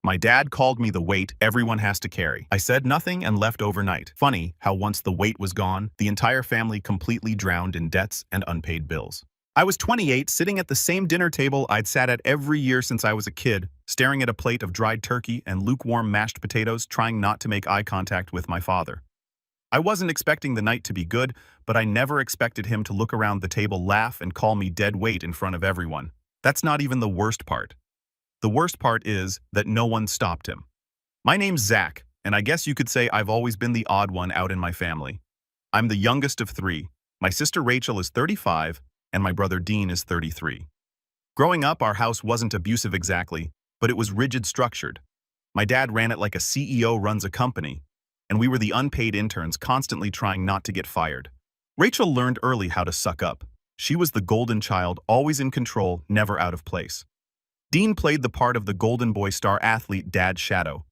My dad called me the weight everyone has to carry. I said nothing and left overnight. Funny how once the weight was gone, the entire family completely drowned in debts and unpaid bills. I was 28, sitting at the same dinner table I'd sat at every year since I was a kid, staring at a plate of dried turkey and lukewarm mashed potatoes, trying not to make eye contact with my father. I wasn't expecting the night to be good, but I never expected him to look around the table, laugh, and call me dead weight in front of everyone. That's not even the worst part. The worst part is that no one stopped him. My name's Zach, and I guess you could say I've always been the odd one out in my family. I'm the youngest of three. My sister Rachel is 35, and my brother Dean is 33. Growing up, our house wasn't abusive exactly, but it was rigid structured. My dad ran it like a CEO runs a company, and we were the unpaid interns constantly trying not to get fired. Rachel learned early how to suck up. She was the golden child, always in control, never out of place. Dean played the part of the golden boy star athlete dad's shadow.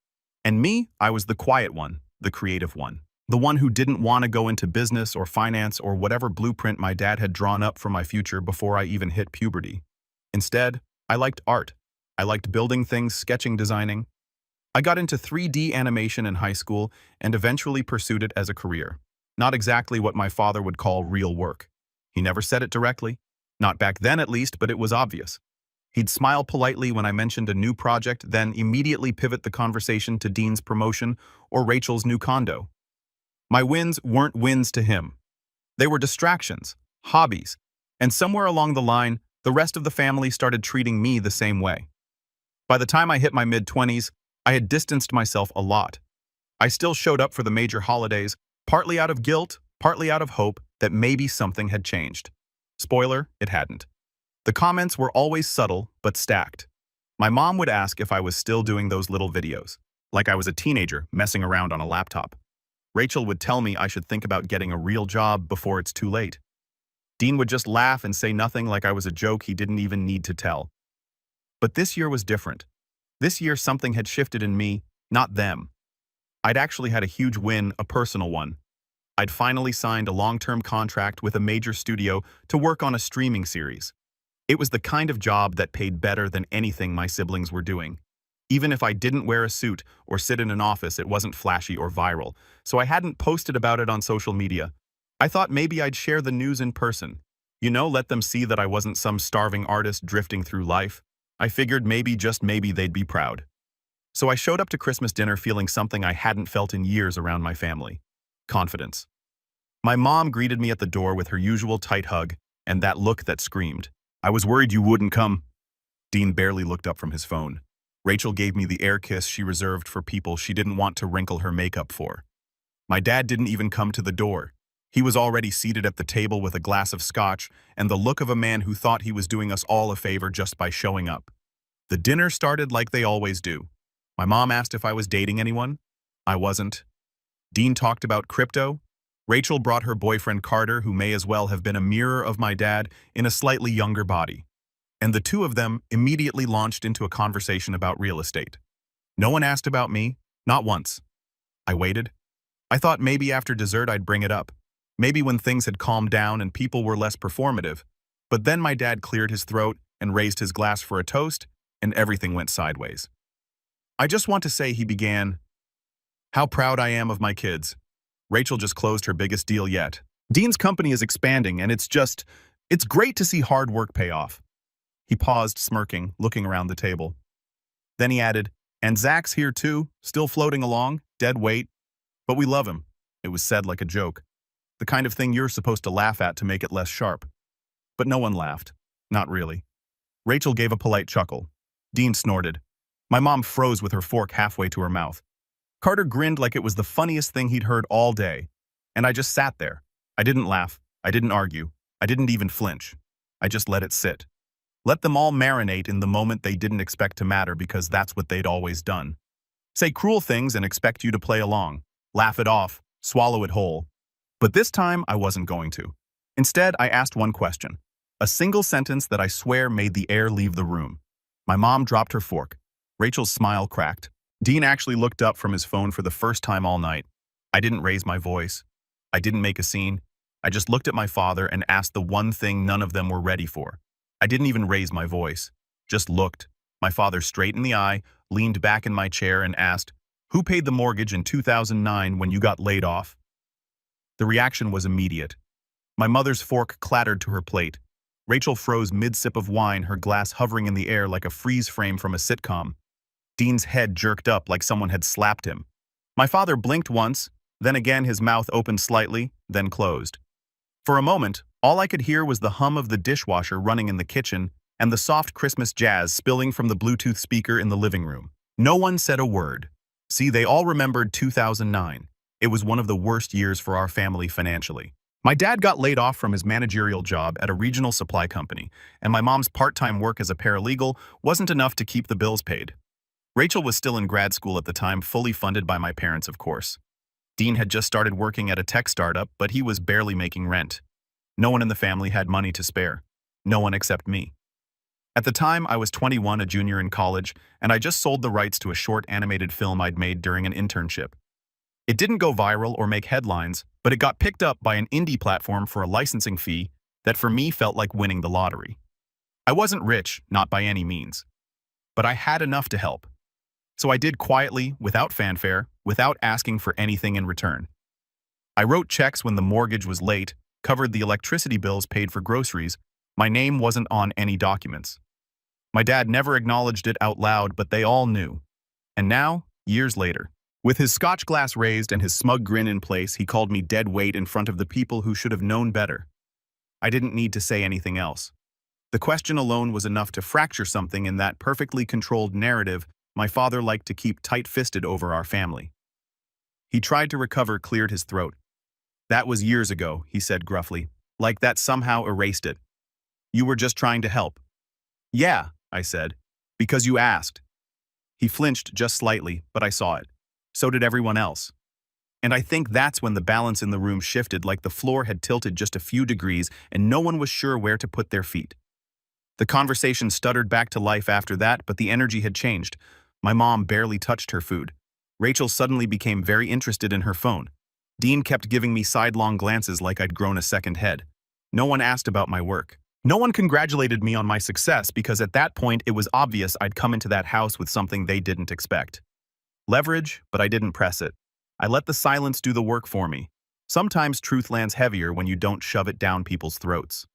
And me, I was the quiet one, the creative one. The one who didn't want to go into business or finance or whatever blueprint my dad had drawn up for my future before I even hit puberty. Instead, I liked art. I liked building things, sketching, designing. I got into 3D animation in high school and eventually pursued it as a career. Not exactly what my father would call real work. He never said it directly. Not back then at least, but it was obvious. He'd smile politely when I mentioned a new project, then immediately pivot the conversation to Dean's promotion or Rachel's new condo. My wins weren't wins to him. They were distractions, hobbies, and somewhere along the line, the rest of the family started treating me the same way. By the time I hit my mid-20s, I had distanced myself a lot. I still showed up for the major holidays, partly out of guilt, partly out of hope that maybe something had changed. Spoiler, it hadn't. The comments were always subtle, but stacked. My mom would ask if I was still doing those little videos, like I was a teenager messing around on a laptop. Rachel would tell me I should think about getting a real job before it's too late. Dean would just laugh and say nothing, like I was a joke he didn't even need to tell. But this year was different. This year something had shifted in me, not them. I'd actually had a huge win, a personal one. I'd finally signed a long-term contract with a major studio to work on a streaming series. It was the kind of job that paid better than anything my siblings were doing. Even if I didn't wear a suit or sit in an office, it wasn't flashy or viral, so I hadn't posted about it on social media. I thought maybe I'd share the news in person. Let them see that I wasn't some starving artist drifting through life. I figured maybe, just maybe, they'd be proud. So I showed up to Christmas dinner feeling something I hadn't felt in years around my family. Confidence. My mom greeted me at the door with her usual tight hug and that look that screamed, "I was worried you wouldn't come." Dean barely looked up from his phone. Rachel gave me the air kiss she reserved for people she didn't want to wrinkle her makeup for. My dad didn't even come to the door. He was already seated at the table with a glass of scotch and the look of a man who thought he was doing us all a favor just by showing up. The dinner started like they always do. My mom asked if I was dating anyone. I wasn't. Dean talked about crypto. Rachel brought her boyfriend Carter, who may as well have been a mirror of my dad in a slightly younger body. And the two of them immediately launched into a conversation about real estate. No one asked about me, not once. I waited. I thought maybe after dessert I'd bring it up. Maybe when things had calmed down and people were less performative. But then my dad cleared his throat and raised his glass for a toast, and everything went sideways. "I just want to say," he began, "how proud I am of my kids. Rachel just closed her biggest deal yet. Dean's company is expanding, and it's great to see hard work pay off." He paused, smirking, looking around the table. Then he added, "And Zach's here too, still floating along, dead weight. But we love him." It was said like a joke. The kind of thing you're supposed to laugh at to make it less sharp. But no one laughed. Not really. Rachel gave a polite chuckle. Dean snorted. My mom froze with her fork halfway to her mouth. Carter grinned like it was the funniest thing he'd heard all day. And I just sat there. I didn't laugh. I didn't argue. I didn't even flinch. I just let it sit. Let them all marinate in the moment they didn't expect to matter, because that's what they'd always done. Say cruel things and expect you to play along. Laugh it off. Swallow it whole. But this time, I wasn't going to. Instead, I asked one question. A single sentence that I swear made the air leave the room. My mom dropped her fork. Rachel's smile cracked. Dean actually looked up from his phone for the first time all night. I didn't raise my voice. I didn't make a scene. I just looked at my father and asked the one thing none of them were ready for. I didn't even raise my voice. Just looked. My father straightened the eye, leaned back in my chair, and asked, "Who paid the mortgage in 2009 when you got laid off?" The reaction was immediate. My mother's fork clattered to her plate. Rachel froze mid-sip of wine, her glass hovering in the air like a freeze frame from a sitcom. Dean's head jerked up like someone had slapped him. My father blinked once, then again his mouth opened slightly, then closed. For a moment, all I could hear was the hum of the dishwasher running in the kitchen and the soft Christmas jazz spilling from the Bluetooth speaker in the living room. No one said a word. See, they all remembered 2009. It was one of the worst years for our family financially. My dad got laid off from his managerial job at a regional supply company, and my mom's part-time work as a paralegal wasn't enough to keep the bills paid. Rachel was still in grad school at the time, fully funded by my parents, of course. Dean had just started working at a tech startup, but he was barely making rent. No one in the family had money to spare. No one except me. At the time, I was 21, a junior in college, and I just sold the rights to a short animated film I'd made during an internship. It didn't go viral or make headlines, but it got picked up by an indie platform for a licensing fee that for me felt like winning the lottery. I wasn't rich, not by any means, but I had enough to help. So I did quietly, without fanfare, without asking for anything in return. I wrote checks when the mortgage was late, covered the electricity bills, paid for groceries. My name wasn't on any documents. My dad never acknowledged it out loud, but they all knew. And now, years later, with his scotch glass raised and his smug grin in place, he called me dead weight in front of the people who should have known better. I didn't need to say anything else. The question alone was enough to fracture something in that perfectly controlled narrative my father liked to keep tight-fisted over our family. He tried to recover, cleared his throat. "That was years ago," he said gruffly, like that somehow erased it. "You were just trying to help." "Yeah," I said, "because you asked." He flinched just slightly, but I saw it. So did everyone else. And I think that's when the balance in the room shifted, like the floor had tilted just a few degrees and no one was sure where to put their feet. The conversation stuttered back to life after that, but the energy had changed. My mom barely touched her food. Rachel suddenly became very interested in her phone. Dean kept giving me sidelong glances like I'd grown a second head. No one asked about my work. No one congratulated me on my success because at that point it was obvious I'd come into that house with something they didn't expect. Leverage, but I didn't press it. I let the silence do the work for me. Sometimes truth lands heavier when you don't shove it down people's throats.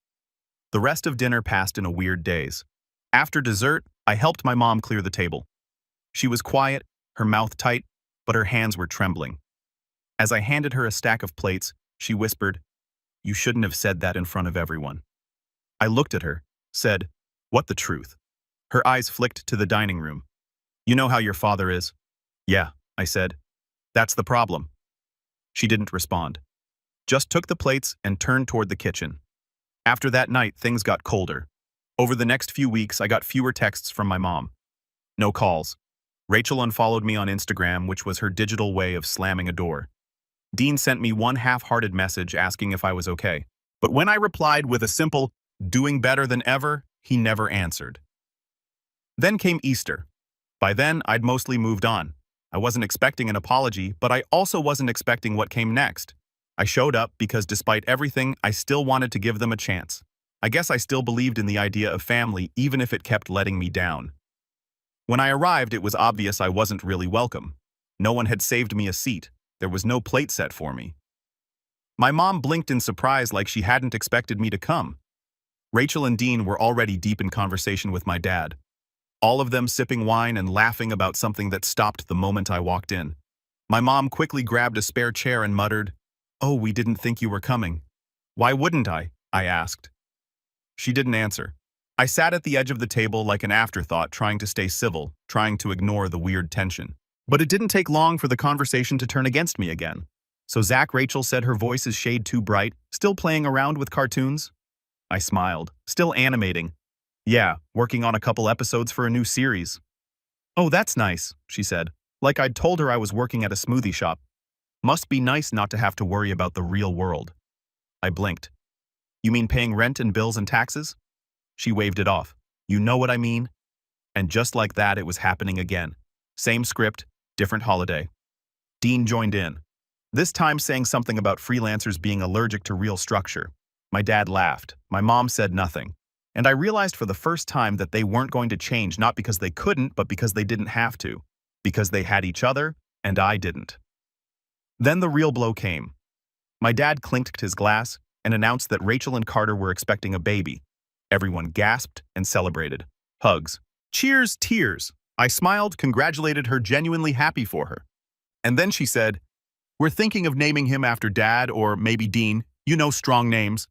The rest of dinner passed in a weird daze. After dessert, I helped my mom clear the table. She was quiet, her mouth tight, but her hands were trembling. As I handed her a stack of plates, she whispered, "You shouldn't have said that in front of everyone." I looked at her, said, "What the truth?" Her eyes flicked to the dining room. "You know how your father is?" "Yeah," I said. "That's the problem." She didn't respond. Just took the plates and turned toward the kitchen. After that night, things got colder. Over the next few weeks, I got fewer texts from my mom. No calls. Rachel unfollowed me on Instagram, which was her digital way of slamming a door. Dean sent me one half-hearted message asking if I was okay. But when I replied with a simple, "Doing better than ever," he never answered. Then came Easter. By then, I'd mostly moved on. I wasn't expecting an apology, but I also wasn't expecting what came next. I showed up because despite everything, I still wanted to give them a chance. I guess I still believed in the idea of family, even if it kept letting me down. When I arrived, it was obvious I wasn't really welcome. No one had saved me a seat. There was no plate set for me. My mom blinked in surprise like she hadn't expected me to come. Rachel and Dean were already deep in conversation with my dad. All of them sipping wine and laughing about something that stopped the moment I walked in. My mom quickly grabbed a spare chair and muttered, "Oh, we didn't think you were coming." "Why wouldn't I?" I asked. She didn't answer. I sat at the edge of the table like an afterthought, trying to stay civil, trying to ignore the weird tension. But it didn't take long for the conversation to turn against me again. "So Zach," Rachel said, her voice is shade too bright, "still playing around with cartoons?" I smiled, still animating. "Yeah, working on a couple episodes for a new series." "Oh, that's nice," she said, like I'd told her I was working at a smoothie shop. "Must be nice not to have to worry about the real world." I blinked. "You mean paying rent and bills and taxes?" She waved it off. "You know what I mean?" And just like that, it was happening again. Same script, different holiday. Dean joined in, this time saying something about freelancers being allergic to real structure. My dad laughed. My mom said nothing. And I realized for the first time that they weren't going to change, not because they couldn't, but because they didn't have to. Because they had each other, and I didn't. Then the real blow came. My dad clinked his glass and announced that Rachel and Carter were expecting a baby. Everyone gasped and celebrated. Hugs. Cheers, tears. I smiled, congratulated her, genuinely happy for her. And then she said, "We're thinking of naming him after Dad or maybe Dean, you know, strong names."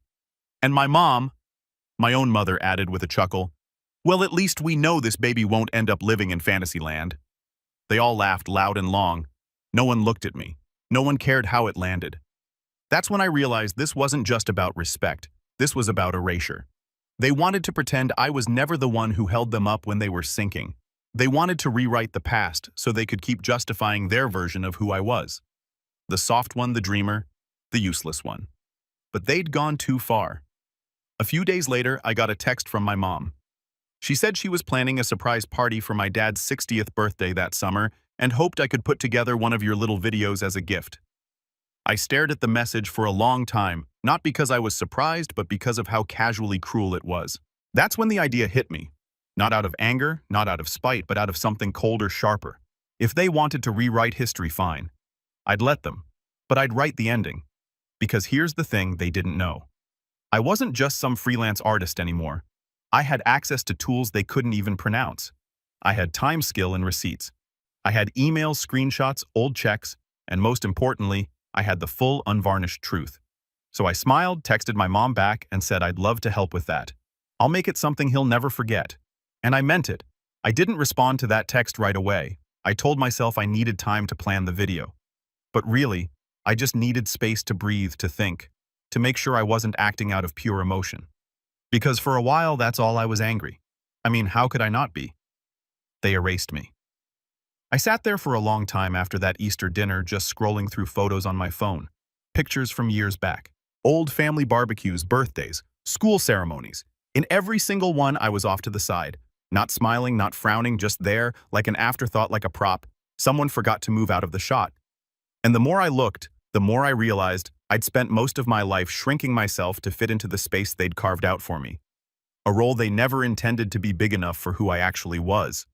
And my mom, my own mother, added with a chuckle, "Well, at least we know this baby won't end up living in Fantasyland." They all laughed loud and long. No one looked at me. No one cared how it landed. That's when I realized this wasn't just about respect. This was about erasure. They wanted to pretend I was never the one who held them up when they were sinking. They wanted to rewrite the past so they could keep justifying their version of who I was. The soft one, the dreamer, the useless one. But they'd gone too far. A few days later, I got a text from my mom. She said she was planning a surprise party for my dad's 60th birthday that summer and hoped I could put together one of your little videos as a gift. I stared at the message for a long time, not because I was surprised, but because of how casually cruel it was. That's when the idea hit me. Not out of anger, not out of spite, but out of something colder, sharper. If they wanted to rewrite history, fine. I'd let them. But I'd write the ending. Because here's the thing they didn't know. I wasn't just some freelance artist anymore. I had access to tools they couldn't even pronounce. I had time, skill, and receipts. I had emails, screenshots, old checks, and most importantly, I had the full, unvarnished truth. So I smiled, texted my mom back, and said I'd love to help with that. I'll make it something he'll never forget. And I meant it. I didn't respond to that text right away. I told myself I needed time to plan the video. But really, I just needed space to breathe, to think, to make sure I wasn't acting out of pure emotion. Because for a while, that's all I was angry. I mean, how could I not be? They erased me. I sat there for a long time after that Easter dinner, just scrolling through photos on my phone. Pictures from years back. Old family barbecues, birthdays, school ceremonies. In every single one, I was off to the side. Not smiling, not frowning, just there, like an afterthought, like a prop. Someone forgot to move out of the shot. And the more I looked, the more I realized I'd spent most of my life shrinking myself to fit into the space they'd carved out for me. A role they never intended to be big enough for who I actually was.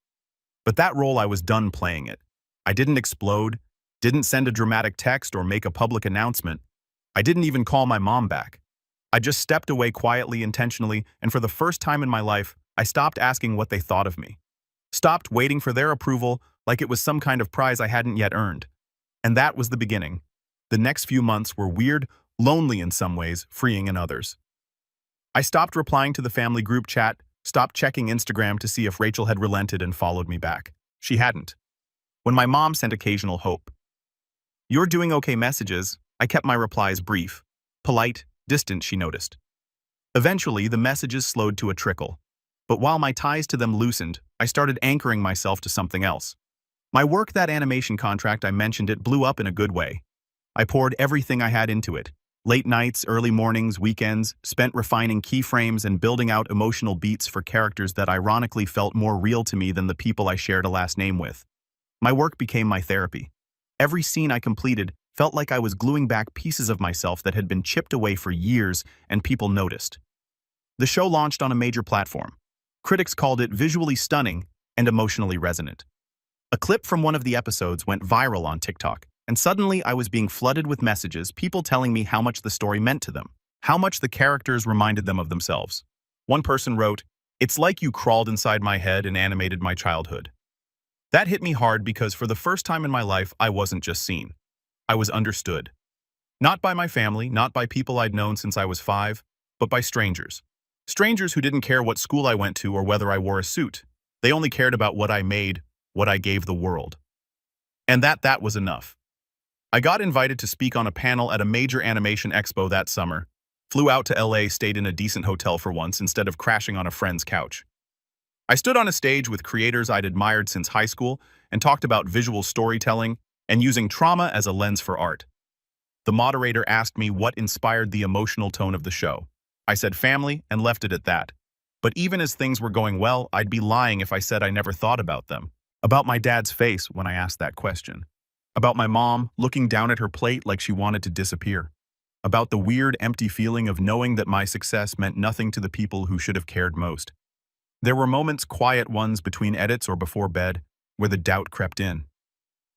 But that role, I was done playing it. I didn't explode, didn't send a dramatic text or make a public announcement. I didn't even call my mom back. I just stepped away quietly, intentionally, and for the first time in my life, I stopped asking what they thought of me. Stopped waiting for their approval like it was some kind of prize I hadn't yet earned. And that was the beginning. The next few months were weird, lonely in some ways, freeing in others. I stopped replying to the family group chat, stopped checking Instagram to see if Rachel had relented and followed me back. She hadn't. When my mom sent occasional hope, "You're doing okay" messages, I kept my replies brief, polite, distant, she noticed. Eventually, the messages slowed to a trickle. But while my ties to them loosened, I started anchoring myself to something else. My work, that animation contract I mentioned, it blew up in a good way. I poured everything I had into it. Late nights, early mornings, weekends, spent refining keyframes and building out emotional beats for characters that ironically felt more real to me than the people I shared a last name with. My work became my therapy. Every scene I completed felt like I was gluing back pieces of myself that had been chipped away for years, and people noticed. The show launched on a major platform. Critics called it visually stunning and emotionally resonant. A clip from one of the episodes went viral on TikTok. And suddenly I was being flooded with messages, people telling me how much the story meant to them, how much the characters reminded them of themselves. One person wrote, "It's like you crawled inside my head and animated my childhood." That hit me hard because for the first time in my life, I wasn't just seen. I was understood. Not by my family, not by people I'd known since I was 5, but by strangers. Strangers who didn't care what school I went to or whether I wore a suit. They only cared about what I made, what I gave the world. And that was enough. I got invited to speak on a panel at a major animation expo that summer, flew out to LA, stayed in a decent hotel for once instead of crashing on a friend's couch. I stood on a stage with creators I'd admired since high school and talked about visual storytelling and using trauma as a lens for art. The moderator asked me what inspired the emotional tone of the show. I said family and left it at that. But even as things were going well, I'd be lying if I said I never thought about them. About my dad's face when I asked that question. About my mom looking down at her plate like she wanted to disappear. about the weird, empty feeling of knowing that my success meant nothing to the people who should have cared most. There were moments, quiet ones between edits or before bed, where the doubt crept in.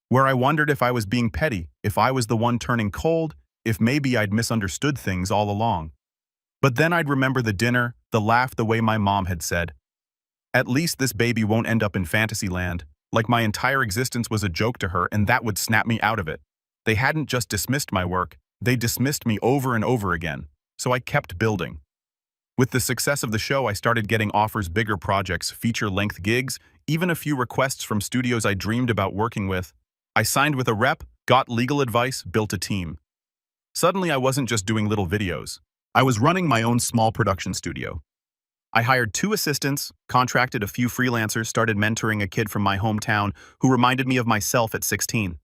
Where I wondered if I was being petty, if I was the one turning cold, if maybe I'd misunderstood things all along. But then I'd remember the dinner, the laugh, the way my mom had said, "At least this baby won't end up in fantasy land," like my entire existence was a joke to her and that would snap me out of it. They hadn't just dismissed my work, they dismissed me over and over again, so I kept building. With the success of the show, I started getting offers, bigger projects, feature-length gigs, even a few requests from studios I dreamed about working with. I signed with a rep, got legal advice, built a team. Suddenly, I wasn't just doing little videos. I was running my own small production studio. I hired 2 assistants, contracted a few freelancers, started mentoring a kid from my hometown who reminded me of myself at 16.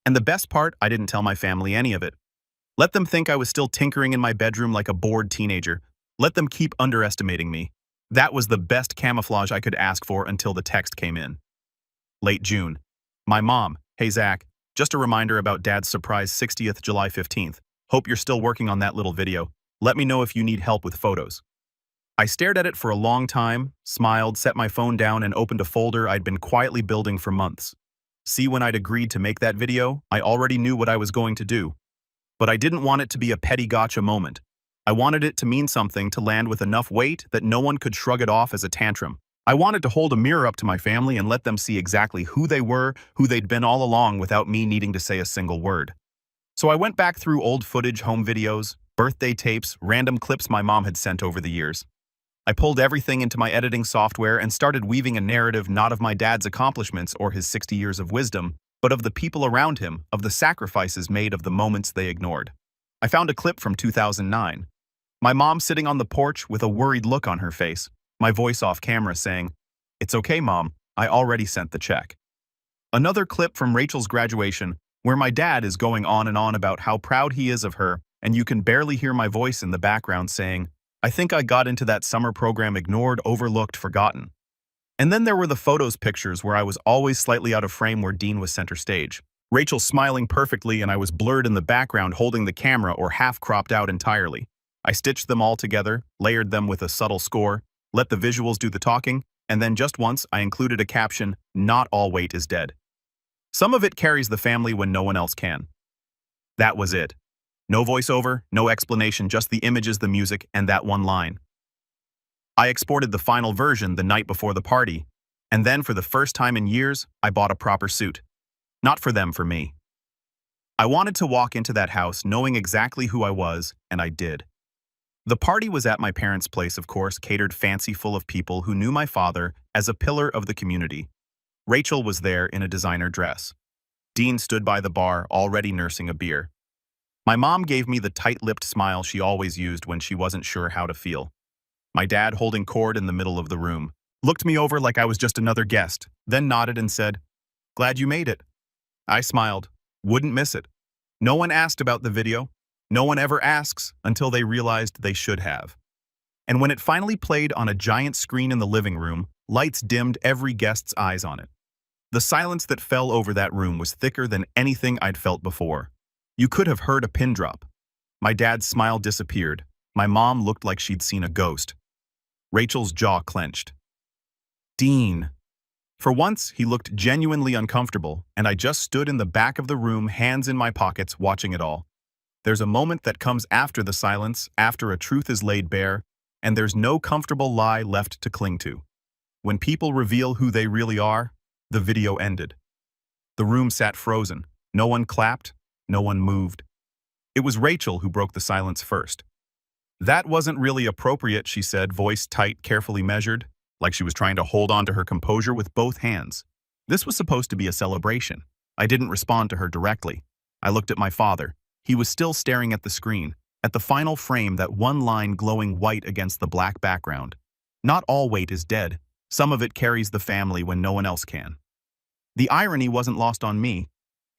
And the best part, I didn't tell my family any of it. Let them think I was still tinkering in my bedroom like a bored teenager. Let them keep underestimating me. That was the best camouflage I could ask for until the text came in. Late June. My mom, "Hey Zach, just a reminder about Dad's surprise 60th July 15th. Hope you're still working on that little video. Let me know if you need help with photos." I stared at it for a long time, smiled, set my phone down, and opened a folder I'd been quietly building for months. See, when I'd agreed to make that video, I already knew what I was going to do. But I didn't want it to be a petty gotcha moment. I wanted it to mean something, to land with enough weight that no one could shrug it off as a tantrum. I wanted to hold a mirror up to my family and let them see exactly who they were, who they'd been all along, without me needing to say a single word. So I went back through old footage, home videos, birthday tapes, random clips my mom had sent over the years. I pulled everything into my editing software and started weaving a narrative not of my dad's accomplishments or his 60 years of wisdom, but of the people around him, of the sacrifices made, of the moments they ignored. I found a clip from 2009. My mom sitting on the porch with a worried look on her face, my voice off camera saying, "It's okay, Mom, I already sent the check." Another clip from Rachel's graduation, where my dad is going on and on about how proud he is of her, and you can barely hear my voice in the background saying, "I think I got into that summer program, ignored, overlooked, forgotten." And then there were the pictures where I was always slightly out of frame, where Dean was center stage. Rachel smiling perfectly and I was blurred in the background holding the camera or half cropped out entirely. I stitched them all together, layered them with a subtle score, let the visuals do the talking, and then just once I included a caption, "Not all weight is dead. Some of it carries the family when no one else can." That was it. No voiceover, no explanation, just the images, the music, and that one line. I exported the final version the night before the party, and then for the first time in years, I bought a proper suit. Not for them, for me. I wanted to walk into that house knowing exactly who I was, and I did. The party was at my parents' place, of course, catered fancy, full of people who knew my father as a pillar of the community. Rachel was there in a designer dress. Dean stood by the bar, already nursing a beer. My mom gave me the tight-lipped smile she always used when she wasn't sure how to feel. My dad, holding cord in the middle of the room, looked me over like I was just another guest, then nodded and said, "Glad you made it." I smiled. Wouldn't miss it. No one asked about the video. No one ever asks until they realized they should have. And when it finally played on a giant screen in the living room, lights dimmed, every guest's eyes on it. The silence that fell over that room was thicker than anything I'd felt before. You could have heard a pin drop. My dad's smile disappeared. My mom looked like she'd seen a ghost. Rachel's jaw clenched. "Dean." For once, he looked genuinely uncomfortable, and I just stood in the back of the room, hands in my pockets, watching it all. There's a moment that comes after the silence, after a truth is laid bare, and there's no comfortable lie left to cling to. When people reveal who they really are, the video ended. The room sat frozen. No one clapped, no one moved. It was Rachel who broke the silence first. "That wasn't really appropriate," she said, voice tight, carefully measured, like she was trying to hold on to her composure with both hands. This was supposed to be a celebration. I didn't respond to her directly. I looked at my father. He was still staring at the screen, at the final frame, that one line glowing white against the black background. "Not all weight is dead. Some of it carries the family when no one else can." The irony wasn't lost on me.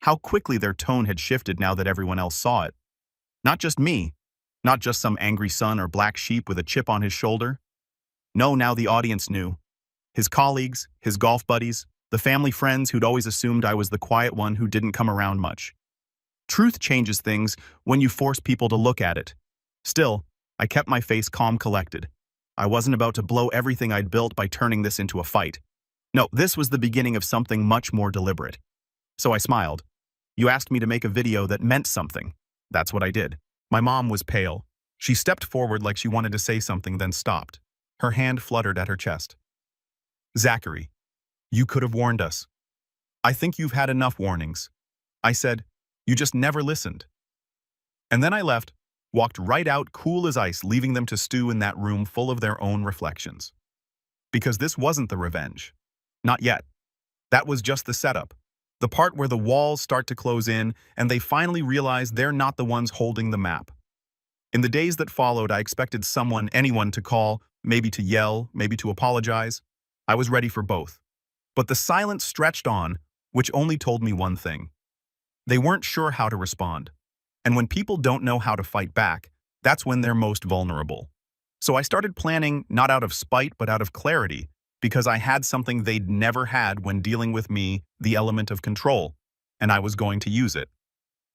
How quickly their tone had shifted now that everyone else saw it. Not just me. Not just some angry son or black sheep with a chip on his shoulder. No, now the audience knew. His colleagues, his golf buddies, the family friends who'd always assumed I was the quiet one who didn't come around much. Truth changes things when you force people to look at it. Still, I kept my face calm collected. I wasn't about to blow everything I'd built by turning this into a fight. No, this was the beginning of something much more deliberate. So I smiled. You asked me to make a video that meant something. That's what I did. My mom was pale. She stepped forward like she wanted to say something, then stopped. Her hand fluttered at her chest. Zachary, you could have warned us. I think you've had enough warnings. I said, you just never listened. And then I left, walked right out cool as ice, leaving them to stew in that room full of their own reflections. Because this wasn't the revenge. Not yet. That was just the setup. The part where the walls start to close in and they finally realize they're not the ones holding the map. In the days that followed, I expected anyone to call, maybe to yell, maybe to apologize. I was ready for both. But the silence stretched on, which only told me one thing. They weren't sure how to respond. And when people don't know how to fight back, that's when they're most vulnerable. So I started planning not out of spite, but out of clarity, because I had something they'd never had when dealing with me, the element of control, and I was going to use it.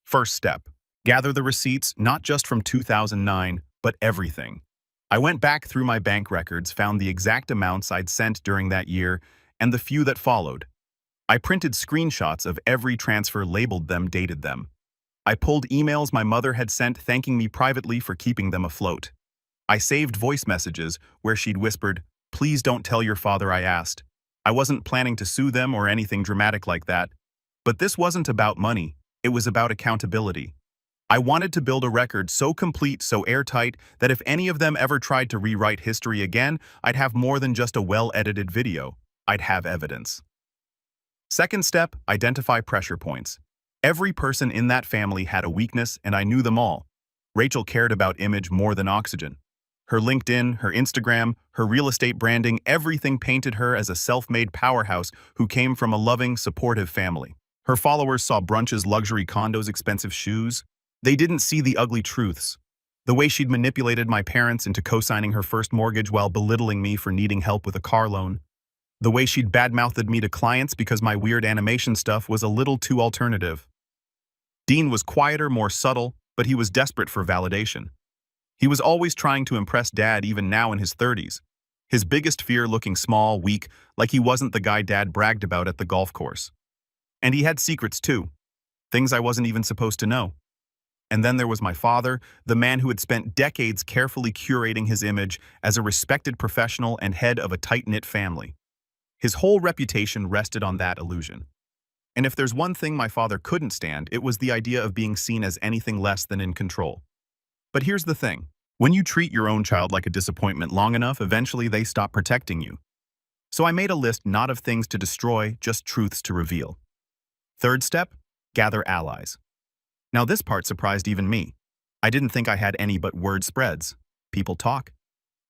First step, gather the receipts, not just from 2009, but everything. I went back through my bank records, found the exact amounts I'd sent during that year, and the few that followed. I printed screenshots of every transfer, labeled them, dated them. I pulled emails my mother had sent thanking me privately for keeping them afloat. I saved voice messages where she'd whispered, "Please don't tell your father I asked." I wasn't planning to sue them or anything dramatic like that. But this wasn't about money, it was about accountability. I wanted to build a record so complete, so airtight, that if any of them ever tried to rewrite history again, I'd have more than just a well-edited video. I'd have evidence. Second step, identify pressure points. Every person in that family had a weakness, and I knew them all. Rachel cared about image more than oxygen. Her LinkedIn, her Instagram, her real estate branding, everything painted her as a self-made powerhouse who came from a loving, supportive family. Her followers saw brunches, luxury condos, expensive shoes. They didn't see the ugly truths. The way she'd manipulated my parents into co-signing her first mortgage while belittling me for needing help with a car loan. The way she'd badmouthed me to clients because my weird animation stuff was a little too alternative. Dean was quieter, more subtle, but he was desperate for validation. He was always trying to impress Dad, even now in his 30s. His biggest fear, looking small, weak, like he wasn't the guy Dad bragged about at the golf course. And he had secrets too, things I wasn't even supposed to know. And then there was my father, the man who had spent decades carefully curating his image as a respected professional and head of a tight-knit family. His whole reputation rested on that illusion. And if there's one thing my father couldn't stand, it was the idea of being seen as anything less than in control. But here's the thing. When you treat your own child like a disappointment long enough, eventually they stop protecting you. So I made a list not of things to destroy, just truths to reveal. Third step, gather allies. Now this part surprised even me. I didn't think I had any, but word spreads. People talk.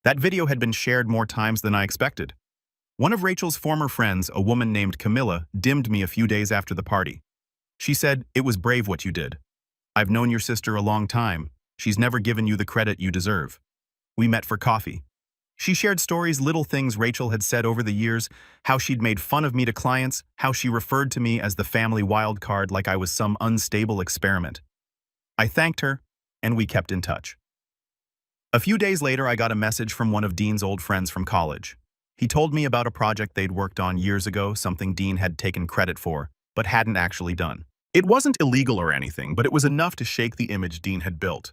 That video had been shared more times than I expected. One of Rachel's former friends, a woman named Camilla, dimmed me a few days after the party. She said, "It was brave what you did. I've known your sister a long time. She's never given you the credit you deserve." We met for coffee. She shared stories, little things Rachel had said over the years, how she'd made fun of me to clients, how she referred to me as the family wild card like I was some unstable experiment. I thanked her, and we kept in touch. A few days later, I got a message from one of Dean's old friends from college. He told me about a project they'd worked on years ago, something Dean had taken credit for, but hadn't actually done. It wasn't illegal or anything, but it was enough to shake the image Dean had built.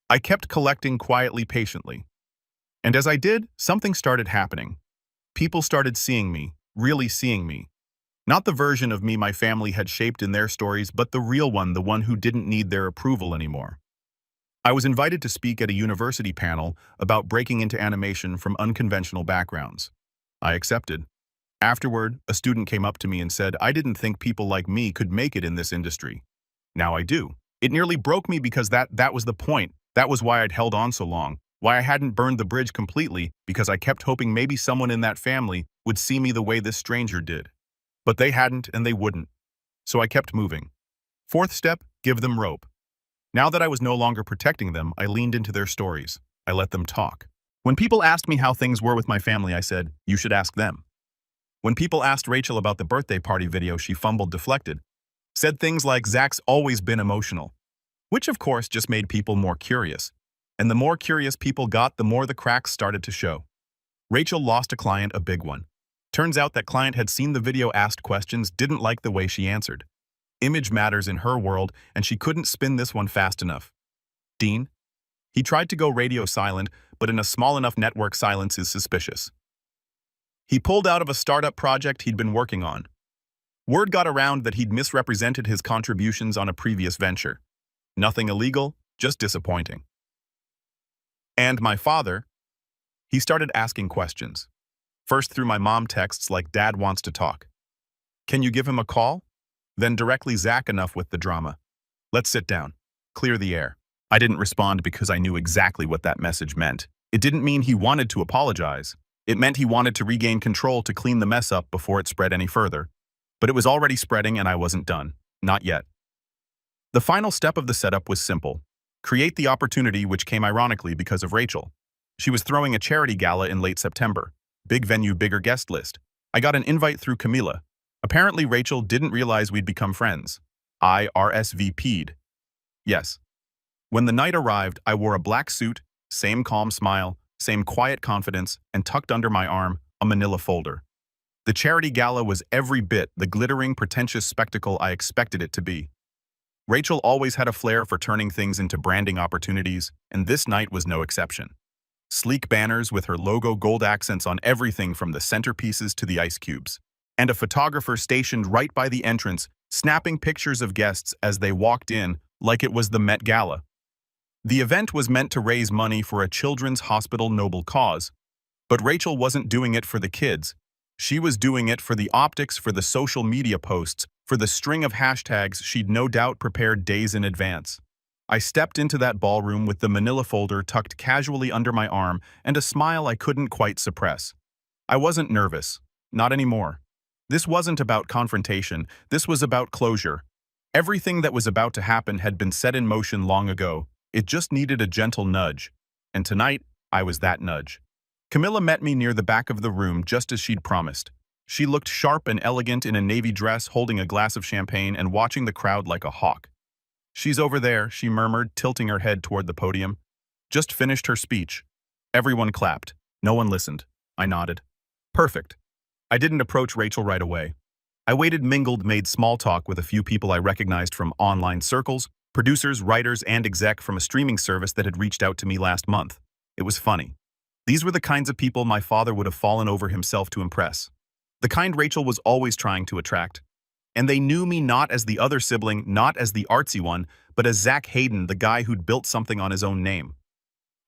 I kept collecting quietly, patiently. And as I did, something started happening. People started seeing me, really seeing me. Not the version of me my family had shaped in their stories, but the real one, the one who didn't need their approval anymore. I was invited to speak at a university panel about breaking into animation from unconventional backgrounds. I accepted. Afterward, a student came up to me and said, "I didn't think people like me could make it in this industry. Now I do." It nearly broke me because that was the point. That was why I'd held on so long, why I hadn't burned the bridge completely, because I kept hoping maybe someone in that family would see me the way this stranger did. But they hadn't and they wouldn't. So I kept moving. Fourth step, give them rope. Now that I was no longer protecting them, I leaned into their stories. I let them talk. When people asked me how things were with my family, I said, "You should ask them." When people asked Rachel about the birthday party video, she fumbled, deflected. Said things like, "Zach's always been emotional. which of course just made people more curious. And the more curious people got, the more the cracks started to show. Rachel lost a client, a big one. Turns out that client had seen the video, asked questions, didn't like the way she answered. Image matters in her world, and she couldn't spin this one fast enough. Dean? He tried to go radio silent, but in a small enough network, silence is suspicious. He pulled out of a startup project he'd been working on. Word got around that he'd misrepresented his contributions on a previous venture. Nothing illegal, just disappointing. And my father? He started asking questions. First through my mom texts like, "Dad wants to talk. Can you give him a call?" Then directly, "Zach, enough with the drama. Let's sit down. Clear the air." I didn't respond because I knew exactly what that message meant. It didn't mean he wanted to apologize. It meant he wanted to regain control to clean the mess up before it spread any further. But it was already spreading and I wasn't done. Not yet. The final step of the setup was simple. Create the opportunity, which came ironically because of Rachel. She was throwing a charity gala in late September. Big venue, bigger guest list. I got an invite through Camila. Apparently Rachel didn't realize we'd become friends. I RSVP'd. Yes. When the night arrived, I wore a black suit, same calm smile, same quiet confidence, and tucked under my arm, a manila folder. The charity gala was every bit the glittering, pretentious spectacle I expected it to be. Rachel always had a flair for turning things into branding opportunities, and this night was no exception. Sleek banners with her logo, gold accents on everything from the centerpieces to the ice cubes, and a photographer stationed right by the entrance, snapping pictures of guests as they walked in like it was the Met Gala. The event was meant to raise money for a children's hospital noble cause, but Rachel wasn't doing it for the kids. She was doing it for the optics, for the social media posts, for the string of hashtags she'd no doubt prepared days in advance. I stepped into that ballroom with the manila folder tucked casually under my arm and a smile I couldn't quite suppress. I wasn't nervous. Not anymore. This wasn't about confrontation. This was about closure. Everything that was about to happen had been set in motion long ago. It just needed a gentle nudge. And tonight, I was that nudge. Camilla met me near the back of the room just as she'd promised. She looked sharp and elegant in a navy dress, holding a glass of champagne and watching the crowd like a hawk. "She's over there," she murmured, tilting her head toward the podium. Just finished her speech. Everyone clapped. No one listened. I nodded. Perfect. I didn't approach Rachel right away. I waited, mingled, made small talk with a few people I recognized from online circles, producers, writers, and exec from a streaming service that had reached out to me last month. It was funny. These were the kinds of people my father would have fallen over himself to impress. The kind Rachel was always trying to attract. And they knew me not as the other sibling, not as the artsy one, but as Zach Hayden, the guy who'd built something on his own name.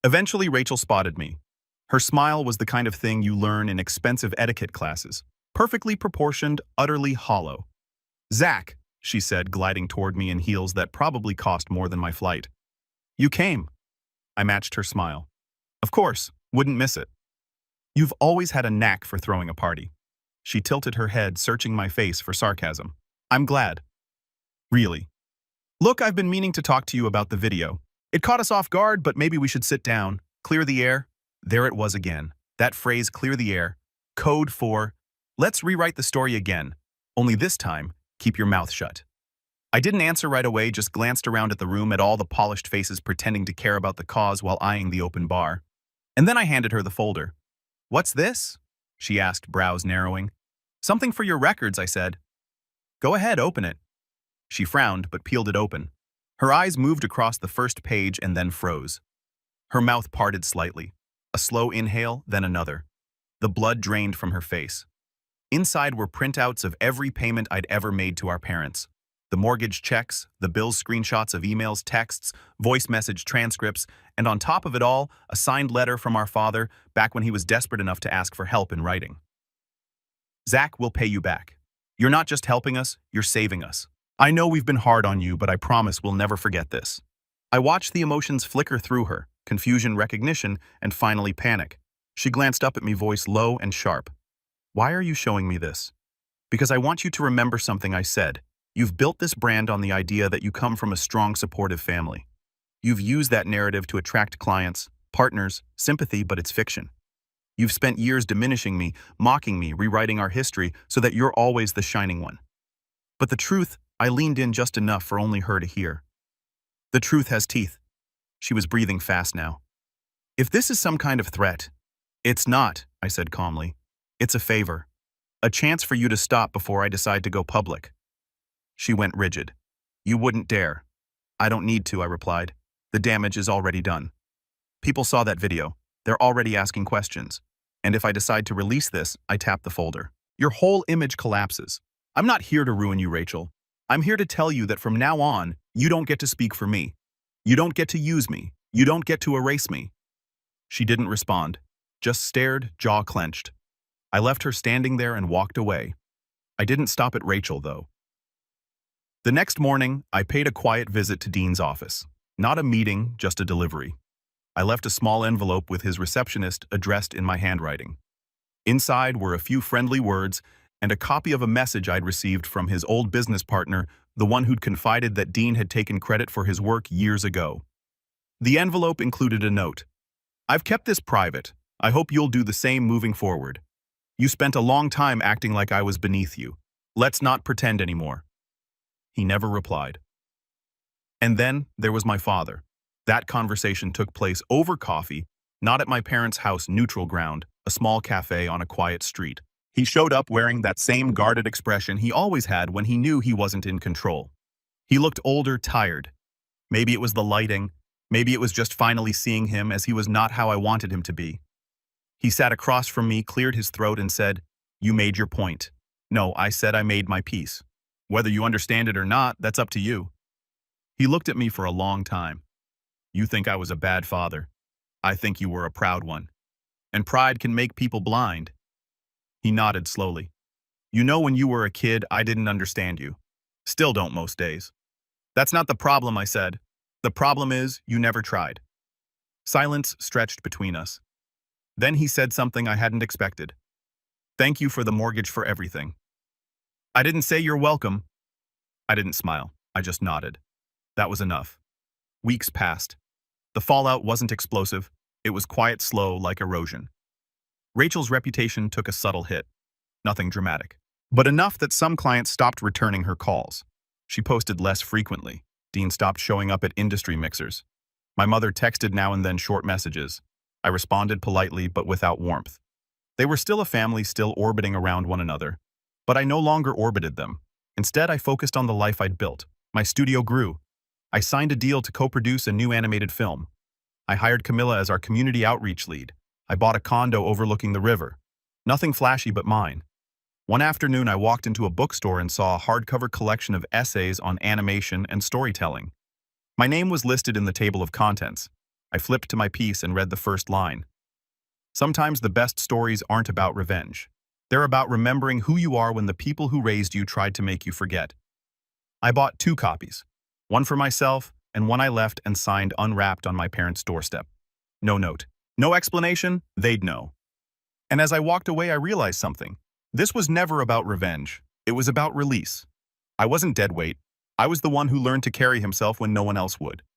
Eventually, Rachel spotted me. Her smile was the kind of thing you learn in expensive etiquette classes. Perfectly proportioned, utterly hollow. "Zach," she said, gliding toward me in heels that probably cost more than my flight. "You came." I matched her smile. "Of course, wouldn't miss it. You've always had a knack for throwing a party." She tilted her head, searching my face for sarcasm. "I'm glad." "Really? Look, I've been meaning to talk to you about the video. It caught us off guard, but maybe we should sit down, clear the air." There it was again. That phrase, clear the air. Code for, let's rewrite the story again. Only this time, keep your mouth shut. I didn't answer right away, just glanced around at the room at all the polished faces pretending to care about the cause while eyeing the open bar. And then I handed her the folder. "What's this?" she asked, brows narrowing. "Something for your records," I said. "Go ahead, open it." She frowned, but peeled it open. Her eyes moved across the first page and then froze. Her mouth parted slightly. A slow inhale, then another. The blood drained from her face. Inside were printouts of every payment I'd ever made to our parents. The mortgage checks, the bills, screenshots of emails, texts, voice message transcripts, and on top of it all, a signed letter from our father back when he was desperate enough to ask for help in writing. "Zach, we'll pay you back. You're not just helping us, you're saving us. I know we've been hard on you, but I promise we'll never forget this." I watched the emotions flicker through her, confusion, recognition, and finally panic. She glanced up at me, voice low and sharp. "Why are you showing me this?" "Because I want you to remember something I said. You've built this brand on the idea that you come from a strong, supportive family. You've used that narrative to attract clients, partners, sympathy, but it's fiction. You've spent years diminishing me, mocking me, rewriting our history so that you're always the shining one." But the truth, I leaned in just enough for only her to hear. The truth has teeth. She was breathing fast now. If this is some kind of threat, it's not, I said calmly. It's a favor. A chance for you to stop before I decide to go public. She went rigid. You wouldn't dare. I don't need to, I replied. The damage is already done. People saw that video. They're already asking questions. And if I decide to release this, I tap the folder. Your whole image collapses. I'm not here to ruin you, Rachel. I'm here to tell you that from now on, you don't get to speak for me. You don't get to use me. You don't get to erase me. She didn't respond, just stared, jaw clenched. I left her standing there and walked away. I didn't stop at Rachel, though. The next morning, I paid a quiet visit to Dean's office. Not a meeting, just a delivery. I left a small envelope with his receptionist addressed in my handwriting. Inside were a few friendly words and a copy of a message I'd received from his old business partner, the one who'd confided that Dean had taken credit for his work years ago. The envelope included a note. I've kept this private. I hope you'll do the same moving forward. You spent a long time acting like I was beneath you. Let's not pretend anymore. He never replied. And then there was my father. That conversation took place over coffee, not at my parents' house, neutral ground, a small cafe on a quiet street. He showed up wearing that same guarded expression he always had when he knew he wasn't in control. He looked older, tired. Maybe it was the lighting. Maybe it was just finally seeing him as he was not how I wanted him to be. He sat across from me, cleared his throat, and said, "You made your point." No, I said I made my peace. Whether you understand it or not, that's up to you. He looked at me for a long time. You think I was a bad father. I think you were a proud one. And pride can make people blind. He nodded slowly. You know, when you were a kid, I didn't understand you. Still don't most days. That's not the problem, I said. The problem is, you never tried. Silence stretched between us. Then he said something I hadn't expected. Thank you for the mortgage for everything. I didn't say you're welcome. I didn't smile. I just nodded. That was enough. Weeks passed. The fallout wasn't explosive. It was quiet, slow, like erosion. Rachel's reputation took a subtle hit. Nothing dramatic. But enough that some clients stopped returning her calls. She posted less frequently. Dean stopped showing up at industry mixers. My mother texted now and then short messages. I responded politely but without warmth. They were still a family, still orbiting around one another. But I no longer orbited them. Instead, I focused on the life I'd built. My studio grew. I signed a deal to co-produce a new animated film. I hired Camilla as our community outreach lead. I bought a condo overlooking the river. Nothing flashy but mine. One afternoon, I walked into a bookstore and saw a hardcover collection of essays on animation and storytelling. My name was listed in the table of contents. I flipped to my piece and read the first line. Sometimes the best stories aren't about revenge. They're about remembering who you are when the people who raised you tried to make you forget. I bought 2 copies, one for myself and one I left and signed unwrapped on my parents' doorstep. No note. No explanation, they'd know. And as I walked away, I realized something. This was never about revenge. It was about release. I wasn't deadweight. I was the one who learned to carry himself when no one else would.